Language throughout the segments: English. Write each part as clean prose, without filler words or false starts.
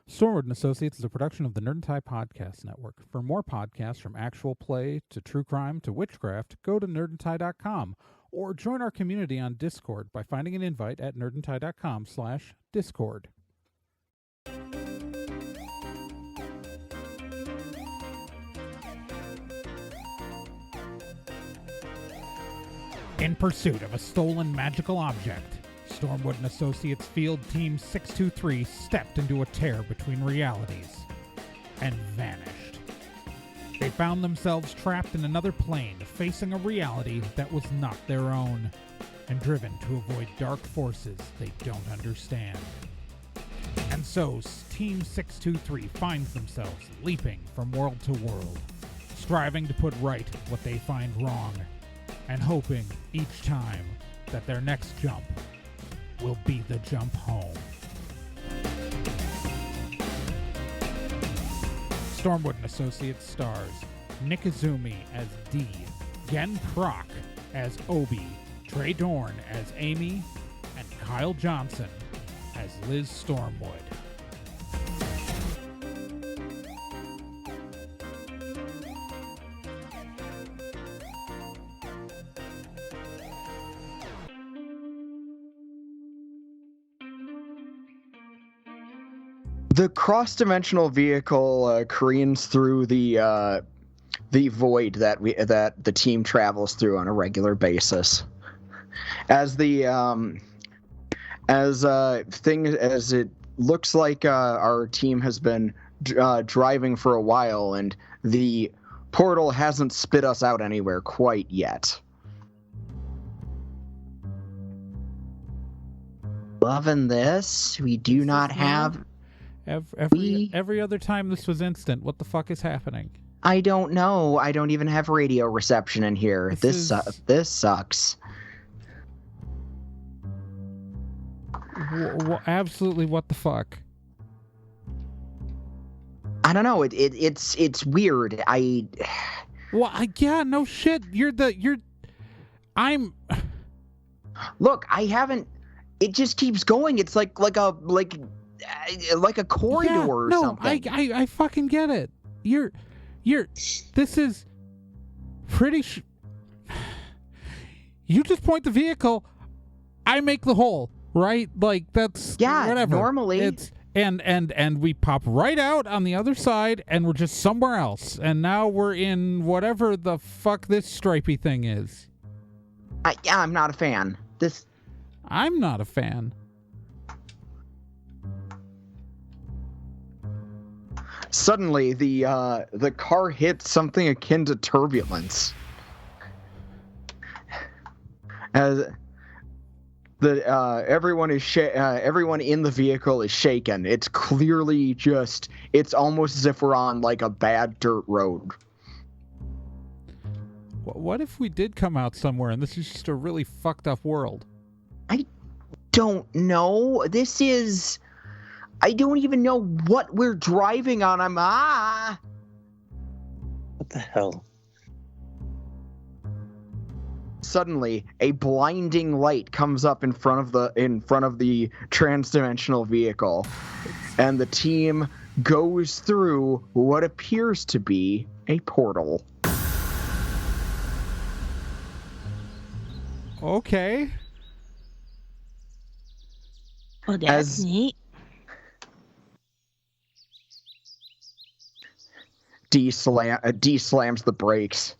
Stormwood and Associates is a production of the Nerd and Tie Podcast Network. For more podcasts from actual play to true crime to witchcraft, go to nerdandtie.com or join our community on Discord by finding an invite at nerdandtie.com/discord. In pursuit of a stolen magical object, Stormwood and Associates Field Team 623 stepped into a tear between realities and vanished. They found themselves trapped in another plane, facing a reality that was not their own, and driven to avoid dark forces they don't understand. And so, Team 623 finds themselves leaping from world to world, striving to put right what they find wrong, and hoping each time that their next jump will be the jump home. Stormwood and Associates stars Nick Izumi as Dee, Gen Proc as Obie, Trey Dorn as Amy, and Kyle Johnson as Liz Stormwood. The cross-dimensional vehicle careens through the void that the team travels through on a regular basis. As it looks like our team has been driving for a while, and the portal hasn't spit us out anywhere quite yet. Loving this. We do not have. Every other time this was instant. What the fuck is happening? I don't know. I don't even have radio reception in here. This sucks. Absolutely, what the fuck? I don't know. It's weird. Yeah, no shit. Look, I haven't. It just keeps going. It's like a corridor or something. I fucking get it. This is pretty you just point the vehicle, I make the hole, right? Like, that's whatever. Normally. It's and we pop right out on the other side and we're just somewhere else. And now we're in whatever the fuck this stripey thing is. I'm not a fan. I'm not a fan. Suddenly, the car hits something akin to turbulence. As everyone in the vehicle is shaken. It's clearly it's almost as if we're on like a bad dirt road. What if we did come out somewhere and this is just a really fucked up world? I don't know. I don't even know what we're driving on. What the hell? Suddenly, a blinding light comes up in front of the trans-dimensional vehicle, and the team goes through what appears to be a portal. Okay. Well, that's neat. D slams the brakes.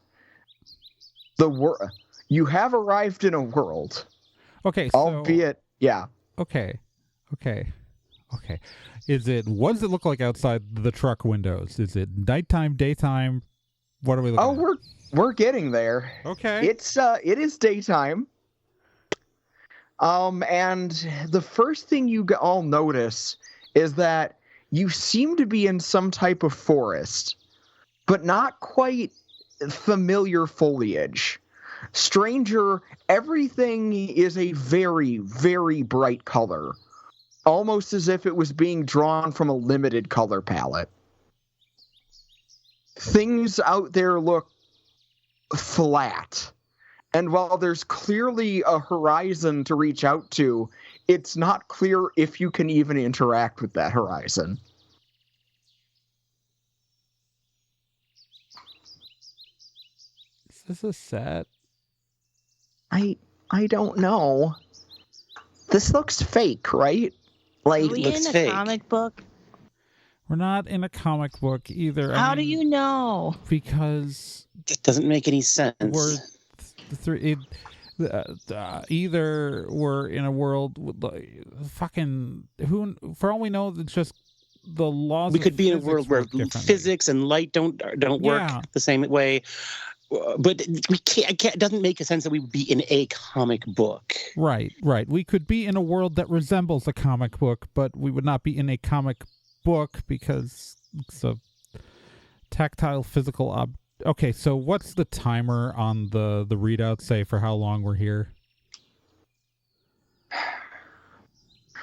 You have arrived in a world. Okay, so... Albeit, yeah. Okay. What does it look like outside the truck windows? Is it nighttime, daytime? What are we looking at? We're getting there. Okay. It is daytime. And the first thing you all notice is that you seem to be in some type of forest, but not quite familiar foliage. Stranger, everything is a very, very bright color, almost as if it was being drawn from a limited color palette. Things out there look flat. And while there's clearly a horizon to reach out to, it's not clear if you can even interact with that horizon. this a set? I don't know. This looks fake, right? Like, Are we looks in a fake. comic book? We're not in a comic book either. How do you know? Because That doesn't make any sense. we're either we're in a world with fucking who. For all we know, it's just the laws. We of could be in a physics world where work differently. physics and light don't work Yeah. the same way. But we can't. It doesn't make sense that we would be in a comic book. Right. We could be in a world that resembles a comic book, but we would not be in a comic book because it's a tactile physical Okay, so what's the timer on the readout say for how long we're here?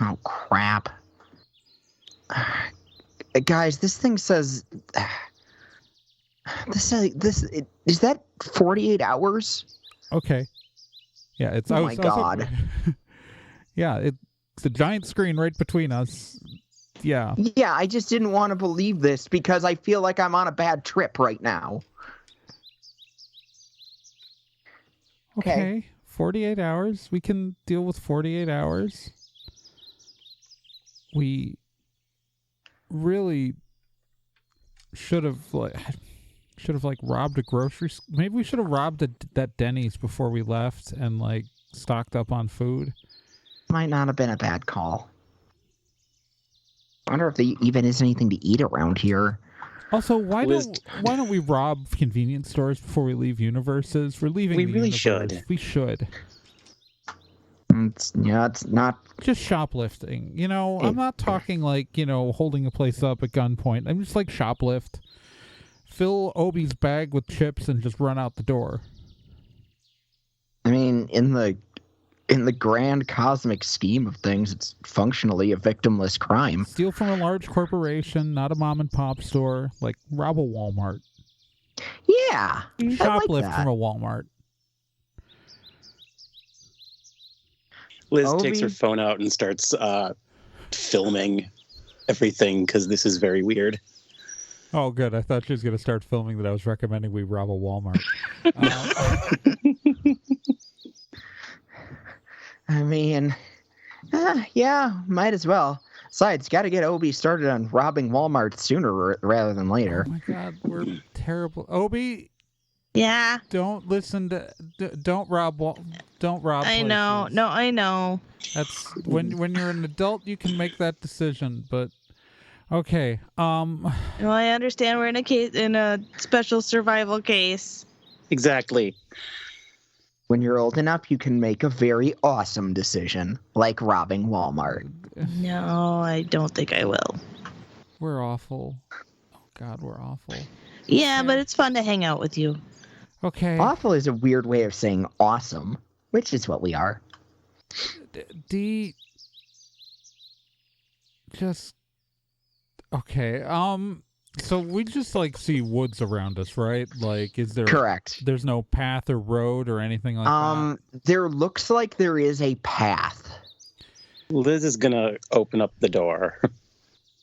oh crap. Guys, this thing says is that 48 hours? Okay. Yeah, it's Oh my God. Yeah, it's a giant screen right between us. Yeah. Yeah, I just didn't want to believe this because I feel like I'm on a bad trip right now. Okay. 48 hours. We can deal with 48 hours. We really should have robbed a grocery store. Maybe we should have robbed that Denny's before we left and like stocked up on food. Might not have been a bad call. I wonder if there even is anything to eat around here. Also, why don't we rob convenience stores before we leave universes? We're leaving. We the really universe. should. We should. It's not Just shoplifting. You know, I'm not talking like, holding a place up at gunpoint. I'm just like shoplift. Fill Obie's bag with chips and just run out the door. I mean, in the grand cosmic scheme of things, it's functionally a victimless crime. Steal from a large corporation, not a mom and pop store. Like rob a Walmart. Yeah, I like Shoplift that. from a Walmart. Liz Obie? takes her phone out and starts filming everything because this is very weird. Oh, good. I thought she was going to start filming that I was recommending we rob a Walmart. I mean, yeah, might as well. Besides, got to get Obie started on robbing Walmart sooner rather than later. Oh my God, we're terrible. Obie, Yeah, don't listen to. Don't rob. Don't rob. I know. places. No, I know. That's when you're an adult, you can make that decision. But okay. Well, I understand we're in a special survival case. Exactly. When you're old enough, you can make a very awesome decision, like robbing Walmart. No, I don't think I will. We're awful. Oh God, we're awful. Yeah, but it's fun to hang out with you. Okay. Awful is a weird way of saying awesome, which is what we are. D. Just. Okay. So we just like see woods around us, right? Like, is there? Correct. There's no path or road or anything like that. There looks like there is a path. Liz is gonna open up the door.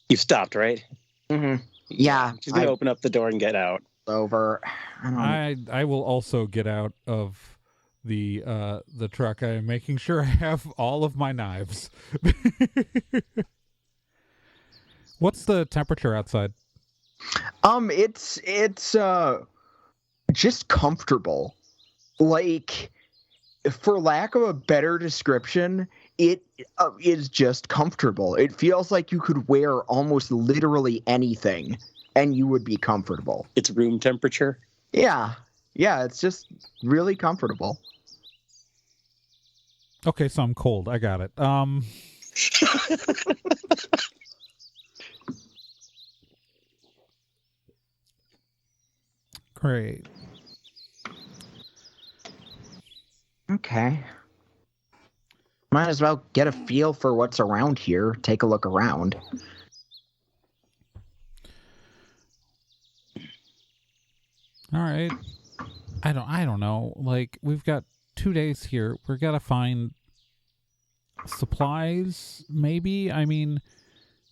You stopped, right? Mm-hmm. Yeah, She's gonna open up the door and get out. over. I will also get out of the truck. I am making sure I have all of my knives. What's the temperature outside? It's just comfortable. Like, for lack of a better description, it is just comfortable. It feels like you could wear almost literally anything and you would be comfortable. It's room temperature. Yeah, it's just really comfortable. Okay, so I'm cold. I got it. Great. Okay. Might as well get a feel for what's around here. Take a look around. All right. I don't know. Like, we've got 2 days here. We're gotta find supplies, maybe. I mean,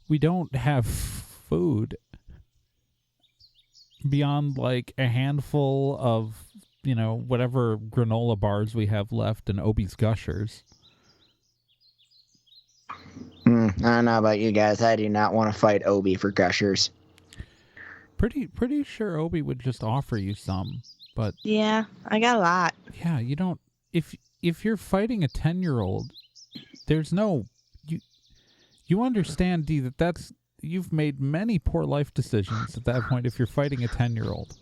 we don't have food beyond like a handful of, whatever granola bars we have left and Obie's Gushers. I don't know about you guys. I do not want to fight Obie for Gushers. Pretty sure Obie would just offer you some, but Yeah, I got a lot. yeah, you don't. If you're fighting a 10-year-old, there's no you understand, D, that's you've made many poor life decisions at that point. If you're fighting a 10-year-old,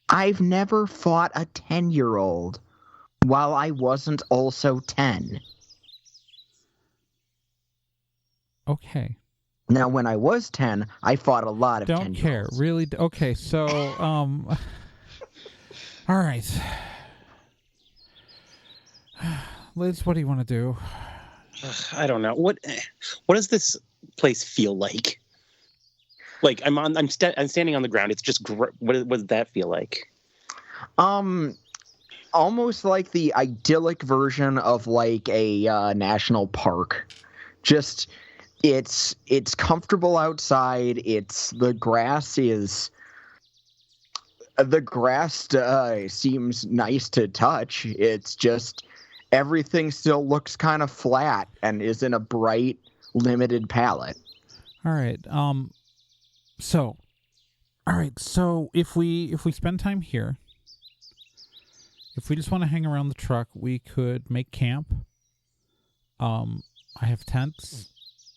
I've never fought a 10-year-old while I wasn't also 10. okay. Now, when I was 10, I fought a lot of 10-year-olds. Don't care, really. Okay, so all right, Liz, what do you want to do? I don't know. What does this place feel like? Like I'm standing on the ground. It's just what does that feel like? Almost like the idyllic version of like a national park. Just it's comfortable outside. The grass seems nice to touch. It's just everything still looks kind of flat and is in a bright, limited palette. All right. So if we spend time here, if we just want to hang around the truck, we could make camp. I have tents,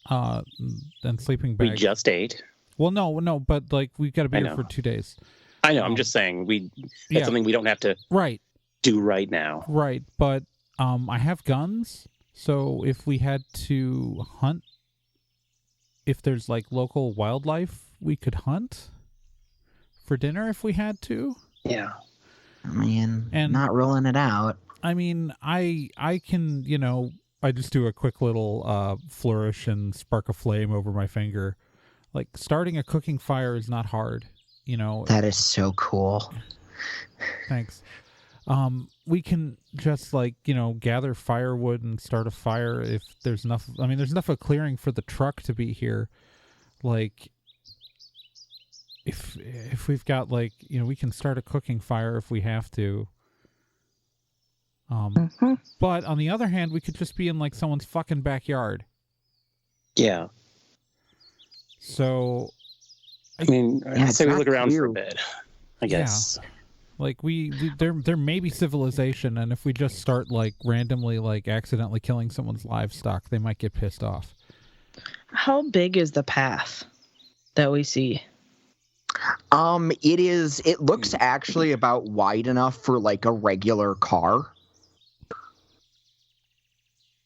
and sleeping bags. We just ate. Well, no, but like we've got to be here for 2 days. I know. I'm just saying that's something we don't have to do right now. Right, but I have guns, so if we had to hunt, if there's like local wildlife, we could hunt for dinner if we had to. Yeah. I mean, not ruling it out. I mean, I can, I just do a quick little flourish and spark a flame over my finger. Like, starting a cooking fire is not hard, That is so cool. Thanks. We can just gather firewood and start a fire if there's enough. I mean, there's enough of clearing for the truck to be here. Like, if we've got we can start a cooking fire if we have to. But on the other hand, we could just be in like someone's fucking backyard. Yeah. So, I mean, I'd say we look around for a bit, I guess. Yeah. Like there may be civilization, and if we just start like randomly accidentally killing someone's livestock, they might get pissed off. How big is the path that we see? It looks actually about wide enough for like a regular car.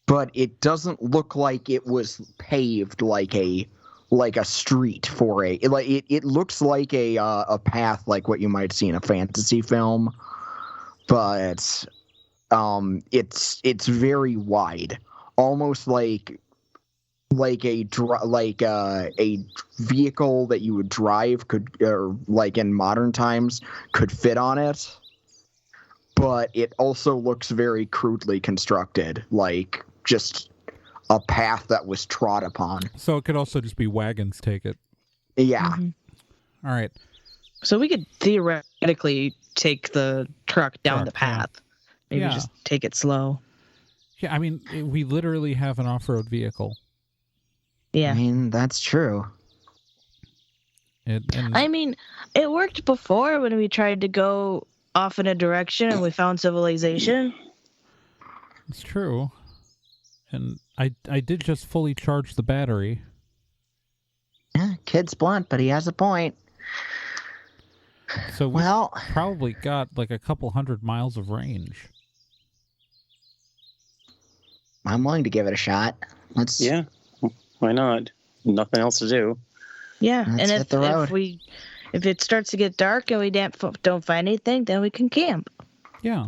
But it doesn't look like it was paved like a street for it looks like a path like what you might see in a fantasy film, but it's very wide, almost like a vehicle that you would drive like in modern times could fit on it, but it also looks very crudely constructed, like just a path that was trod upon. So it could also just be wagons take it. Yeah. Mm-hmm. All right. So we could theoretically take the truck down the path. Maybe just take it slow. Yeah, I mean, we literally have an off-road vehicle. Yeah. I mean, that's true. I mean, it worked before when we tried to go off in a direction and we found civilization. It's true. And I did just fully charge the battery. Yeah, kid's blunt, but he has a point. So we probably got like a couple 100 miles of range. I'm willing to give it a shot. Yeah, why not? Nothing else to do. Yeah, Let's hit the road. if it starts to get dark and we don't find anything, then we can camp. Yeah.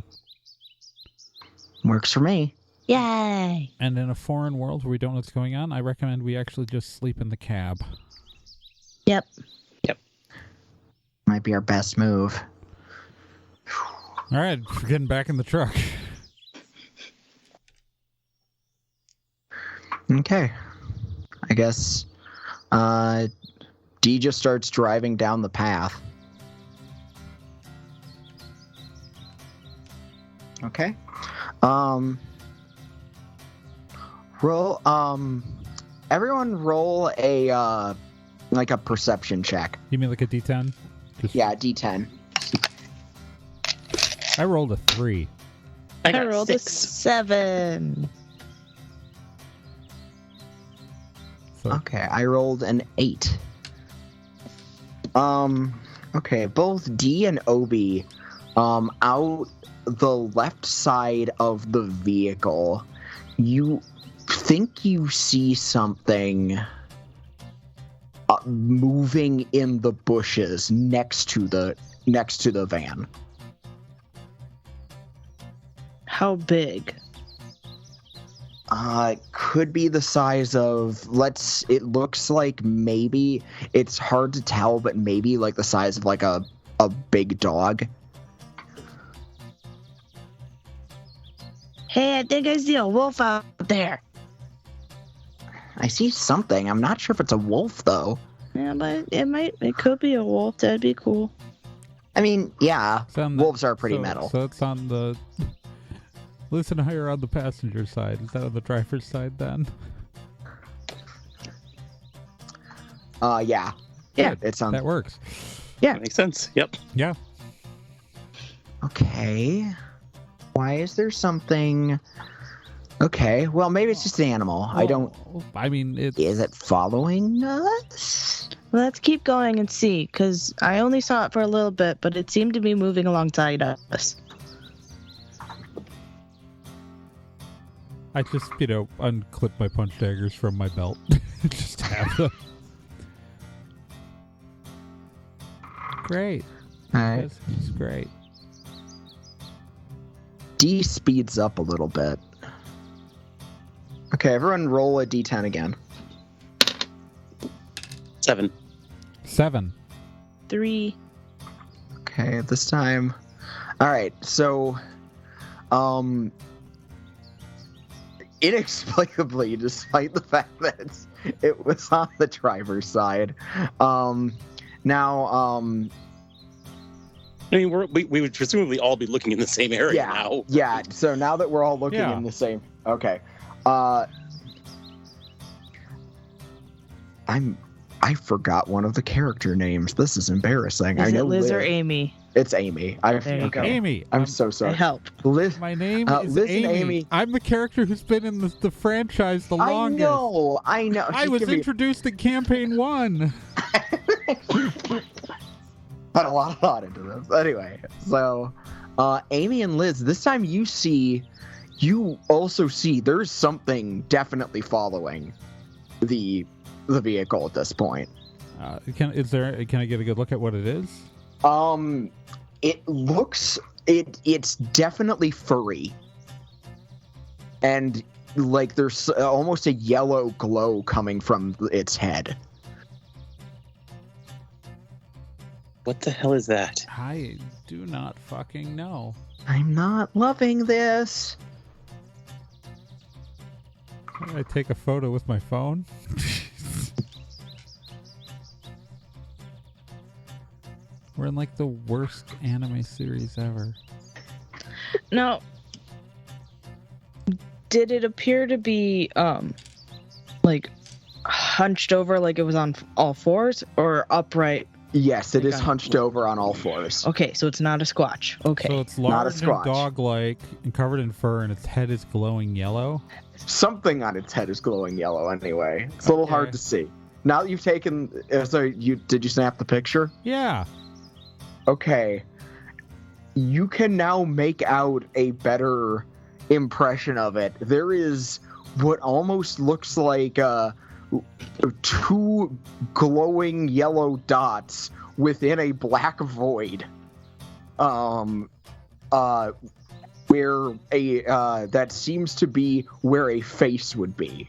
Works for me. Yay! And in a foreign world where we don't know what's going on, I recommend we actually just sleep in the cab. Yep. Might be our best move. All right, we're getting back in the truck. Okay. I guess D just starts driving down the path. Okay. Roll. Everyone roll a like a perception check. You mean like a D10? Yeah, D10. I rolled a 3. I got rolled 6. a 7. So Okay, I rolled an 8. Okay, both D and Obie, out the left side of the vehicle, you think you see something moving in the bushes next to the van. How big? Could be the size of, it looks like maybe, it's hard to tell, but maybe like the size of like a big dog. Hey, I think I see a wolf out there. I see something. I'm not sure if it's a wolf though. Yeah, but it could be a wolf. That'd be cool. I mean, yeah, it's on the- wolves are pretty so- metal. So it's on the... Listen higher on the passenger side. Is that on the driver's side then? Yeah. Yeah. It's on. That works. Yeah. Makes sense. Yep. Yeah. Okay. Why is there something? Okay, well, maybe it's just an animal. I don't. I mean, it's... Is it following us? Let's keep going and see, because I only saw it for a little bit, but it seemed to be moving alongside us. I just, unclip my punch daggers from my belt. Just have them. Great. All right. That's great. D speeds up a little bit. Okay, everyone roll a D10 again. 7. 7. 3. Okay, this time. All right, so, inexplicably, despite the fact that it was on the driver's side, now, I mean, we would presumably all be looking in the same area yeah, now. yeah. So now that we're all looking Yeah. in the same, okay. I forgot one of the character names. This is embarrassing. Is I know it Liz or Amy? It's Amy. There you go. Amy. I'm so I sorry. help. Liz. My name is Liz and Amy. Amy. I'm the character who's been in the franchise the longest. I know. I was introduced in campaign 1. Put a lot of thought into this. Anyway, so Amy and Liz, this time you also see there's something definitely following the vehicle at this point. Can I get a good look at what it is? It looks it's definitely furry, and like there's almost a yellow glow coming from its head. What the hell is that? I do not fucking know. I'm not loving this. Can I take a photo with my phone? We're in like the worst anime series ever. Now, did it appear to be like hunched over, like it was on all fours, or upright? Yes, it is Okay. hunched over on all fours. Okay, so it's not a squatch. Okay. So it's Not a large and squatch. dog-like and covered in fur, and its head is glowing yellow. Something on its head is glowing yellow. Anyway, it's a little Okay. hard to see. Now that you've taken, did you snap the picture? Yeah. Okay, you can now make out a better impression of it. There is what almost looks like two glowing yellow dots within a black void. Where that seems to be where a face would be.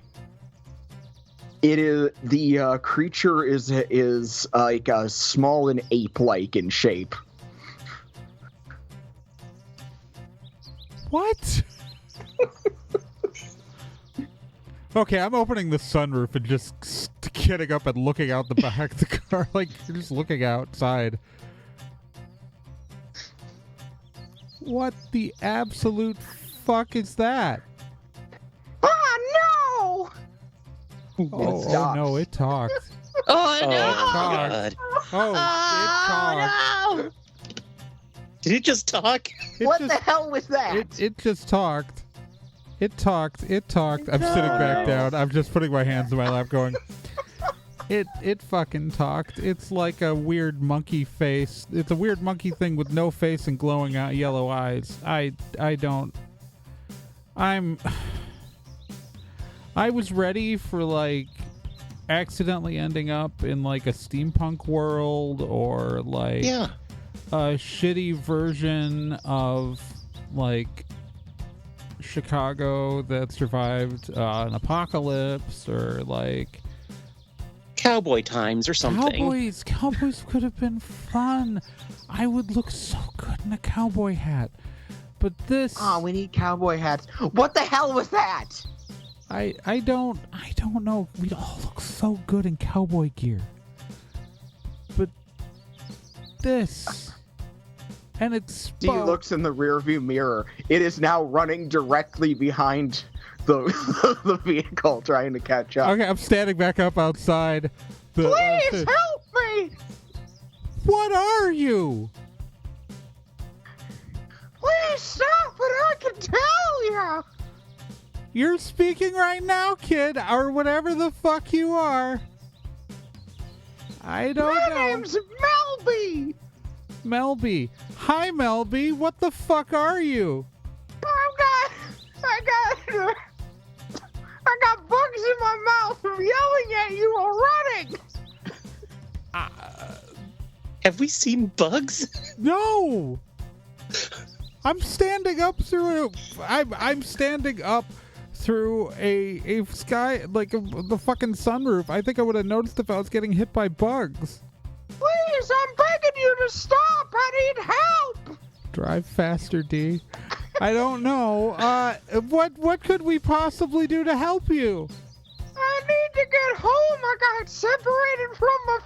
It is the creature is like small and ape-like in shape. What? Okay, I'm opening the sunroof and just getting up and looking out the back of the car, like just looking outside. What the absolute fuck is that? Oh no! Oh stops. no, it talks. Oh no! God. Oh, it talks. No! Did it just talk? It What just, the hell was that? It just talked. It talked. I'm sitting back down. I'm just putting my hands in my lap going, it fucking talked. It's like a weird monkey face. It's a weird monkey thing with no face and glowing yellow eyes. I was ready for like accidentally ending up in like a steampunk world or like Yeah. a shitty version of like Chicago that survived an apocalypse or like Cowboy times or something. Cowboys could have been fun. I would look so good in a cowboy hat. But this Oh, we need cowboy hats. What the hell was that? I don't know. We'd all look so good in cowboy gear. But this and it's He looks in the rearview mirror. It is now running directly behind the vehicle, trying to catch up. Okay, I'm standing back up outside. Please help me! What are you? Please stop it! I can tell you. You're speaking right now, kid, or whatever the fuck you are. I don't My know. name's Melby. Melby. Hi, Melby. What the fuck are you? I got bugs in my mouth from yelling at you while running. Have we seen bugs? No. I'm standing up through I'm standing up through a sky like the fucking sunroof. I think I would have noticed if I was getting hit by bugs. Please, I'm begging you to stop. I need help. Drive faster, D. I don't know. What could we possibly do to help you? I need to get home. I got separated from my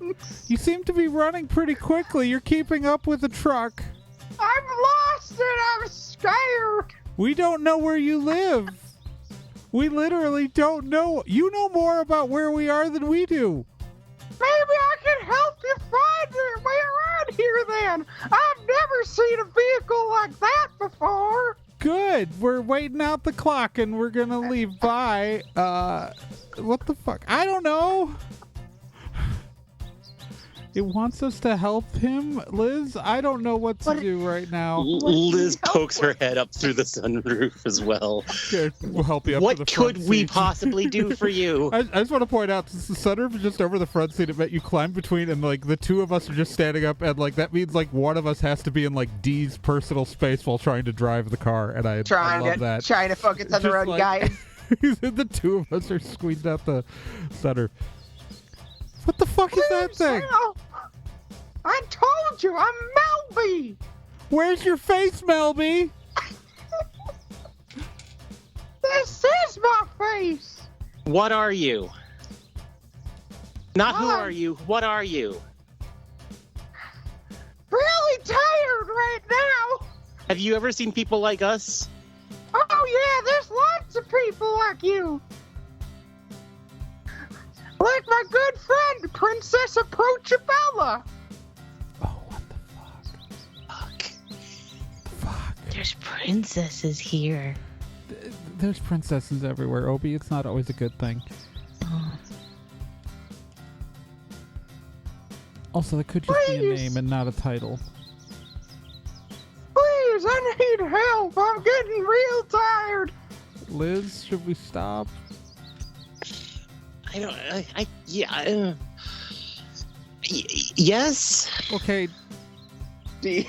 friends. You seem to be running pretty quickly. You're keeping up with the truck. I'm lost and I'm scared. We don't know where you live. We literally don't know. You know more about where we are than we do. Maybe I can help you find your way around here then. I've never seen a vehicle like that before. Good. We're waiting out the clock and we're gonna leave. Bye. What the fuck? I don't know. It wants us to help him, Liz. I don't know what to do right now. Liz pokes her head up through the sunroof as well. Good. We'll help you up to What the could front we seat. possibly do for you? I just want to point out, since the sunroof is just over the front seat, it meant you climb between, and like the two of us are just standing up, and like that means like one of us has to be in like D's personal space while trying to drive the car, and I love that. Trying to focus on the Just road, like- guys. The two of us are squeezed out the sunroof. What the fuck is that Please thing? help. I told you, I'm Melby. Where's your face, Melby? This is my face. What are you? Not who Hi. are you, what are you? Really tired right now. Have you ever seen people like us? Oh yeah, there's lots of people like you. Like my good friend, Princess Approachabella. Oh, what the Fuck. fuck? There's princesses here. There's princesses everywhere, Obie. It's not always a good thing. Oh. Also, that could just be a Please. name and not a title. Please, I need help. I'm getting real tired. Liz, should we stop? I don't, yeah. Yes? Okay, D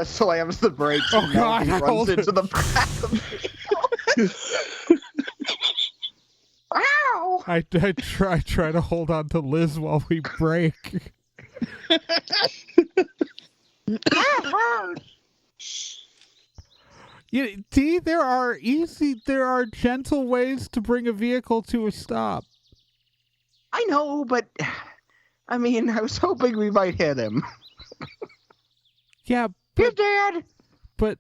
slams the brakes Oh, and God, Melby hold runs it. into the back of the vehicle. Ow! I try to hold on to Liz while we brake. That hurt. Yeah, D, there are gentle ways to bring a vehicle to a stop. I know, but I mean, I was hoping we might hit him. Yeah, You did. But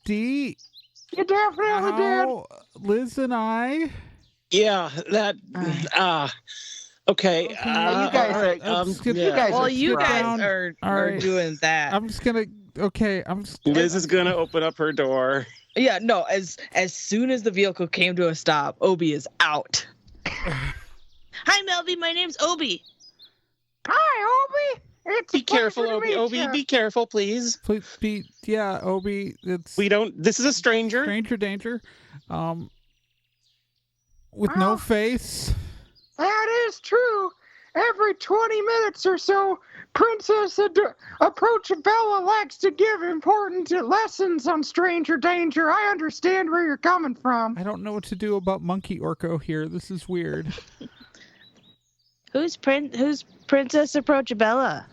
D, You definitely did. how Liz and I. Yeah, that. Okay. Okay, you guys all right, are- You guys Well, are you guys surprised. are Alright. doing that. I'm just gonna. Okay, I'm just. Liz is gonna open up her door. Yeah, no. As soon as the vehicle came to a stop, Obie is out. Hi, Melby. My name's Obie. Hi, Obie. It's Be a pleasure careful, to Obie. meet Obie, ya. be careful, please. Please be. Yeah, Obie. It's We don't. This is a stranger. stranger danger. With no Well, face. That is true. Every 20 minutes or so, Princess Approachabilia likes to give important lessons on stranger danger. I understand where you're coming from. I don't know what to do about Monkey Orko here. This is weird. Who's Princess Approachabilia?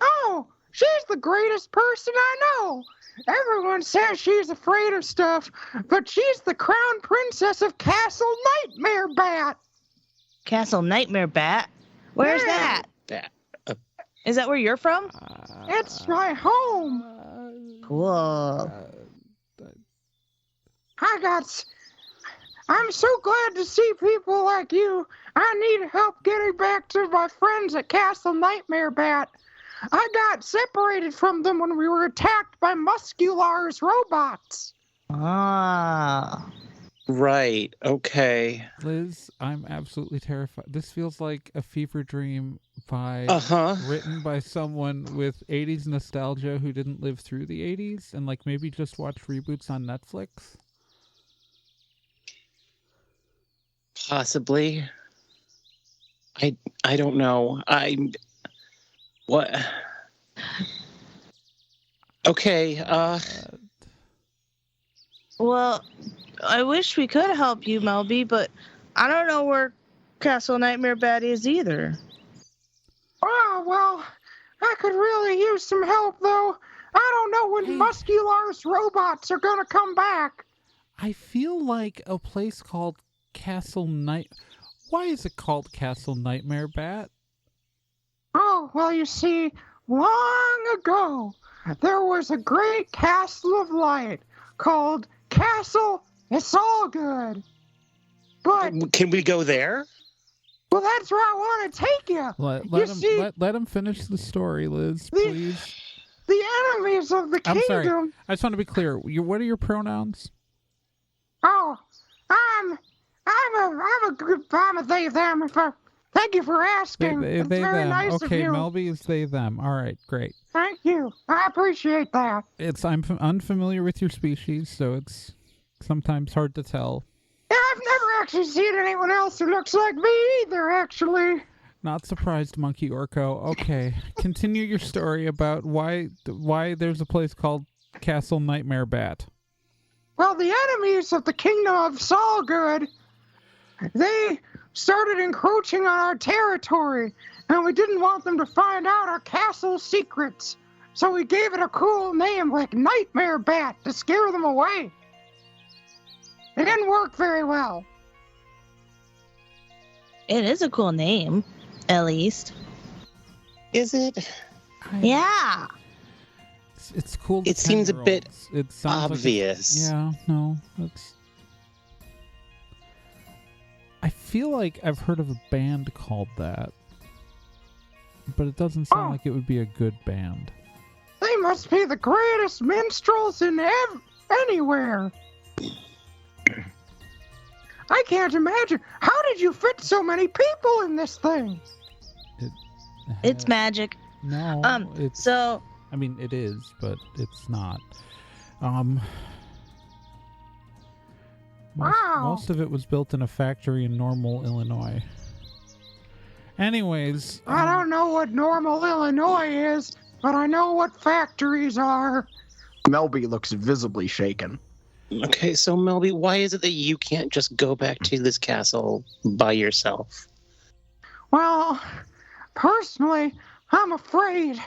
Oh, she's the greatest person I know. Everyone says she's afraid of stuff, but she's the crown princess of Castle Nightmare Bat. Castle Nightmare Bat. Where's Yeah. that? Is that where you're from? It's my home. Cool. I'm so glad to see people like you. I need help getting back to my friends at Castle Nightmare Bat. I got separated from them when we were attacked by Muscular's robots. Ah. Right. Okay. Liz, I'm absolutely terrified. This feels like a fever dream written by someone with 80s nostalgia who didn't live through the 80s and like maybe just watched reboots on Netflix. Possibly. I don't know. What? Okay. Well, I wish we could help you, Melby, but I don't know where Castle Nightmare Bat is either. Oh, well, I could really use some help, though. I don't know when Hey. Muscular's robots are gonna come back. I feel like a place called Castle Night. Why is it called Castle Nightmare Bat? Oh, well, you see, long ago, there was a great castle of light called Castle It's All Good. But, Can we go there? well, that's where I want to take you. Let him finish the story, Liz, The- please. The enemies of the I'm sorry. kingdom. I just want to be clear. What are your pronouns? Oh, I'm a they, them. Thank you for asking. It's very them. nice Okay, of you. Melby is they, them. All right, great. Thank you. I appreciate that. I'm unfamiliar with your species, so it's sometimes hard to tell. Yeah, I've never actually seen anyone else who looks like me either, actually. Not surprised, Monkey Orko. Okay, continue your story about why there's a place called Castle Nightmare Bat. Well, the enemies of the kingdom of Solgood, they started encroaching on our territory, and we didn't want them to find out our castle secrets. So we gave it a cool name like Nightmare Bat to scare them away. It didn't work very well. It is a cool name, at least. Is it? Yeah. It's cool. to It seems a bit 10-year-olds. It sounds like Obvious. yeah, no, that's. I feel like I've heard of a band called that, but it doesn't sound Oh. like it would be a good band. They must be the greatest minstrels in anywhere. I can't imagine. How did you fit so many people in this thing? It's magic. No, it's. So I mean, it is, but it's not. Wow. Most of it was built in a factory in Normal, Illinois. Anyways, I don't know what normal Illinois is, but I know what factories are. Melby looks visibly shaken. Okay, so Melby, why is it that you can't just go back to this castle by yourself? Well, personally, I'm afraid.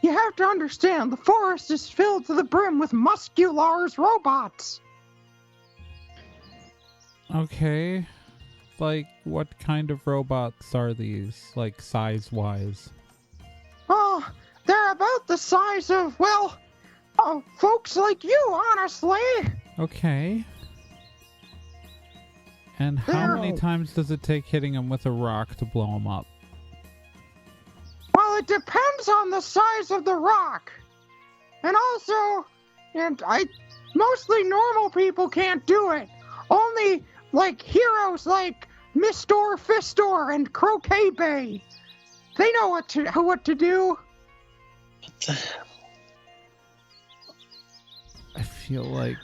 You have to understand, the forest is filled to the brim with Muscular's robots. okay. Like, what kind of robots are these? Like, size-wise? Oh, they're about the size of, well, folks like you, honestly. Okay. And how many times does it take hitting them with a rock to blow them up? Well, it depends on the size of the rock. And also, mostly normal people can't do it. Only, like, heroes like Mistor Fistor and Croquet Bay. They know what to do. I feel like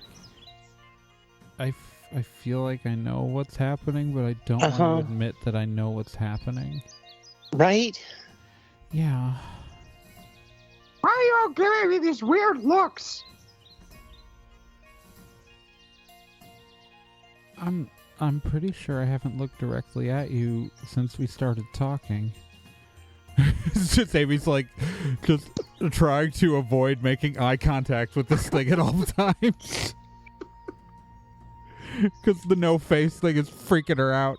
I feel like I know what's happening, but I don't want to admit that I know what's happening. Right? Yeah. Why are you all giving me these weird looks? I'm pretty sure I haven't looked directly at you since we started talking. It's just Amy's like just trying to avoid making eye contact with this thing at all times. Because the no face thing is freaking her out.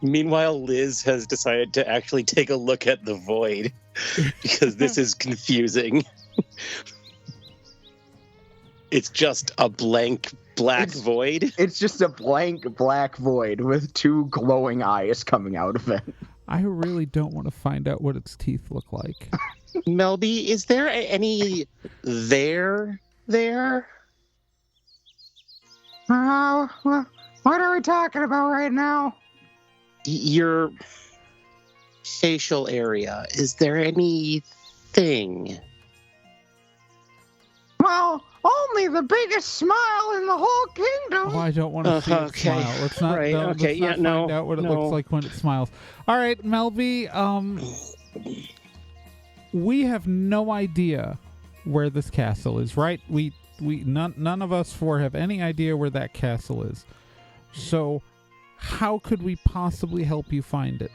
Meanwhile, Liz has decided to actually take a look at the void because this is confusing. It's just a blank black void. It's just a blank black void with two glowing eyes coming out of it. I really don't want to find out what its teeth look like. Melby, is there any there? What are we talking about right now? Your facial area. Is there anything? Well, only the biggest smile in the whole kingdom. Oh, I don't want to see it smile. Let's not, find out what it looks like when it smiles. All right, Melby, we have no idea where this castle is, right? None of us four have any idea where that castle is. So how could we possibly help you find it?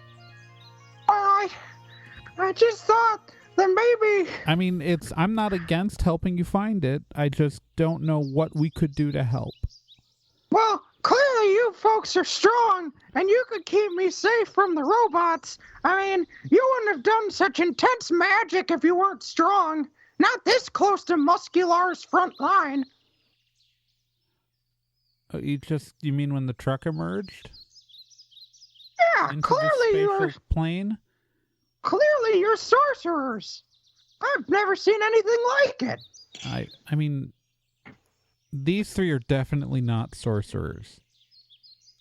I just thought that maybe... I mean, I'm not against helping you find it. I just don't know what we could do to help. Well, clearly you folks are strong, and you could keep me safe from the robots. I mean, you wouldn't have done such intense magic if you weren't strong. Not this close to Muscular's front line. Oh, you mean when the truck emerged? Yeah, into clearly the spatial plane? Clearly you're sorcerers. I've never seen anything like it. I mean, these three are definitely not sorcerers.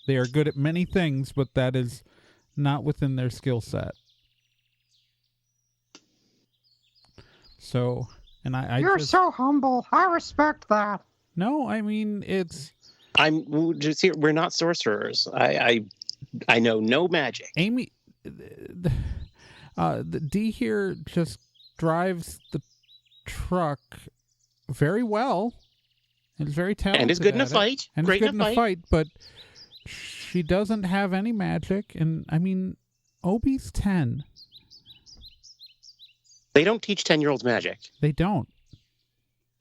They are good at many things, but that is not within their skill set. So, and You're so humble. I respect that. No, I mean, I'm just here. We're not sorcerers. I know no magic. Amy, the D here just drives the truck very well. And is very talented. And is good in a fight. And is good in a fight, but she doesn't have any magic. And, I mean, Obie's 10. They don't teach 10-year-olds magic. They don't.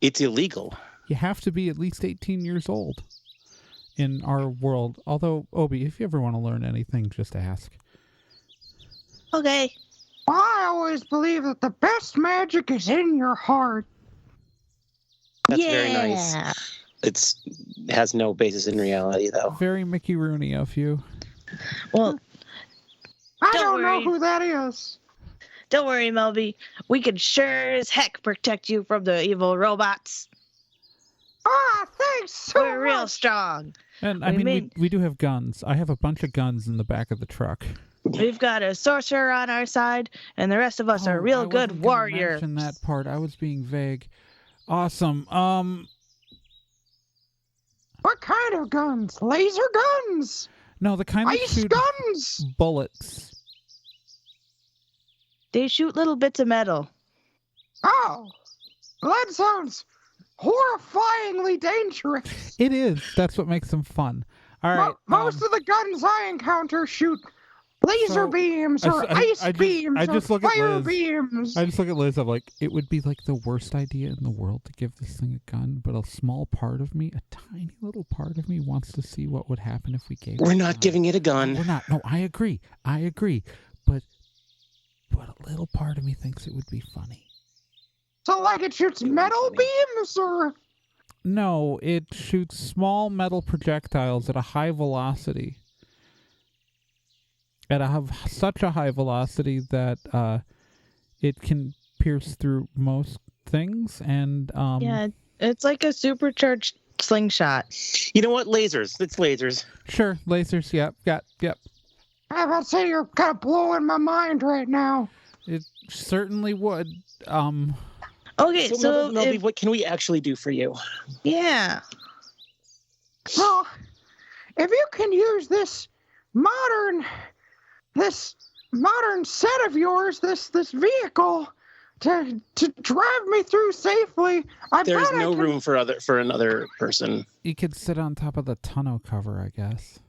It's illegal. You have to be at least 18 years old in our world. Although, Obie, if you ever want to learn anything, just ask. Okay. I always believe that the best magic is in your heart. That's very nice. It has no basis in reality, though. Very Mickey Rooney of you. Well, I don't know who that is. Don't worry, Melby. We can sure as heck protect you from the evil robots. Thanks so much. We're real strong. And, I mean, we do have guns. I have a bunch of guns in the back of the truck. We've got a sorcerer on our side, and the rest of us are real good warriors. I that part. I was being vague. Awesome. What kind of guns? Laser guns? No, the kind that shoot guns. Bullets. They shoot little bits of metal. Oh, that sounds horrifyingly dangerous. It is. That's what makes them fun. All right. Most of the guns I encounter shoot laser beams or ice beams or fire beams. I just look at Liz. I'm like, it would be like the worst idea in the world to give this thing a gun, but a small part of me, a tiny little part of me, wants to see what would happen if we gave it a gun. We're not giving it a gun. We're not. No, I agree. But little part of me thinks it would be funny. So, like, it shoots metal beams, or? No, it shoots small metal projectiles at a high velocity. Such a high velocity that it can pierce through most things, and Yeah, it's like a supercharged slingshot. You know what? Lasers. It's lasers. Sure, lasers. Yep. I about to say you're kind of blowing my mind right now. It certainly would. Okay, so Melby, what can we actually do for you? yeah. Well, if you can use this modern set of yours, this vehicle, to drive me through safely, There's no room for another person. You could sit on top of the tonneau cover, I guess.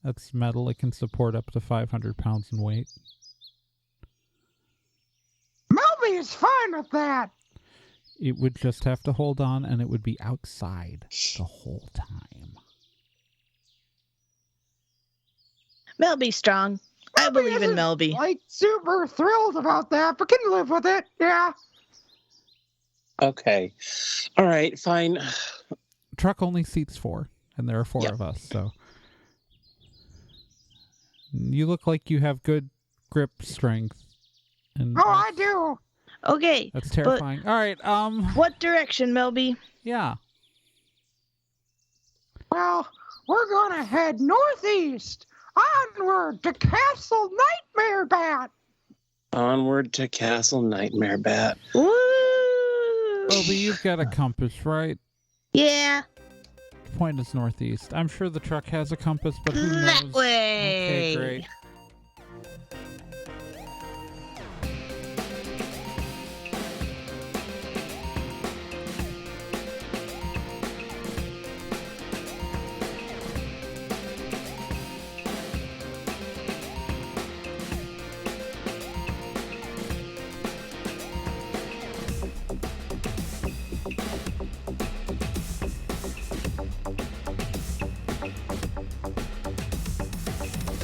That's metal. It can support up to 500 pounds in weight. Melby is fine with that. It would just have to hold on, and it would be outside the whole time. Melby's strong. I believe in Melby. Like, super thrilled about that, but can live with it. Yeah. Okay. All right, fine. Truck only seats 4, and there are 4 of us, so. You look like you have good grip strength. And I do. Okay. That's terrifying. All right, What direction, Melby? yeah. Well, we're gonna head northeast, onward to Castle Nightmare Bat. Onward to Castle Nightmare Bat. Woo! Obie, you've got a compass, right? Yeah. Point is northeast. I'm sure the truck has a compass, but who knows? That way. Okay, great.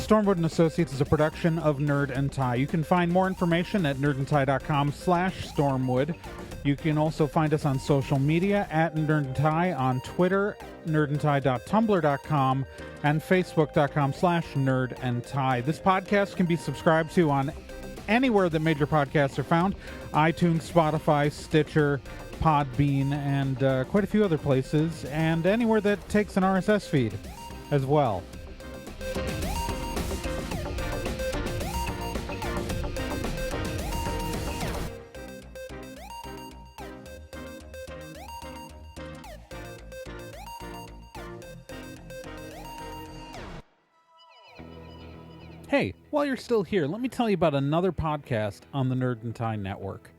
Stormwood & Associates is a production of Nerd and Tie. You can find more information at nerdandtie.com/stormwood. You can also find us on social media at Nerd and Tie on Twitter, nerdandtie.tumblr.com, and facebook.com/nerdandtie. This podcast can be subscribed to on anywhere that major podcasts are found: iTunes, Spotify, Stitcher, Podbean, and quite a few other places, and anywhere that takes an RSS feed as well. Hey, while you're still here, let me tell you about another podcast on the Nerd and Tie Network,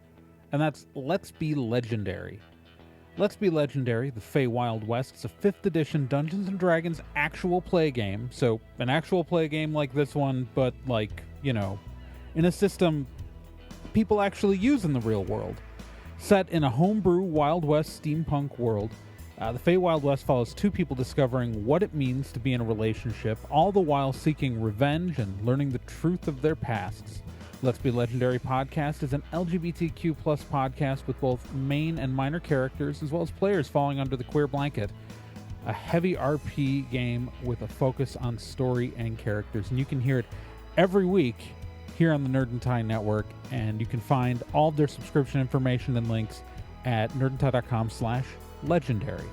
and that's Let's Be Legendary. Let's Be Legendary, the Fey Wild West, is a 5th edition Dungeons & Dragons actual play game. So, an actual play game like this one, but like, in a system people actually use in the real world. Set in a homebrew Wild West steampunk world, the Fey Wild West follows 2 people discovering what it means to be in a relationship, all the while seeking revenge and learning the truth of their pasts. Let's Be Legendary podcast is an LGBTQ+ podcast with both main and minor characters, as well as players falling under the queer blanket. A heavy RP game with a focus on story and characters. And you can hear it every week here on the Nerd and Tie Network, and you can find all of their subscription information and links at nerdandtie.com/legendary.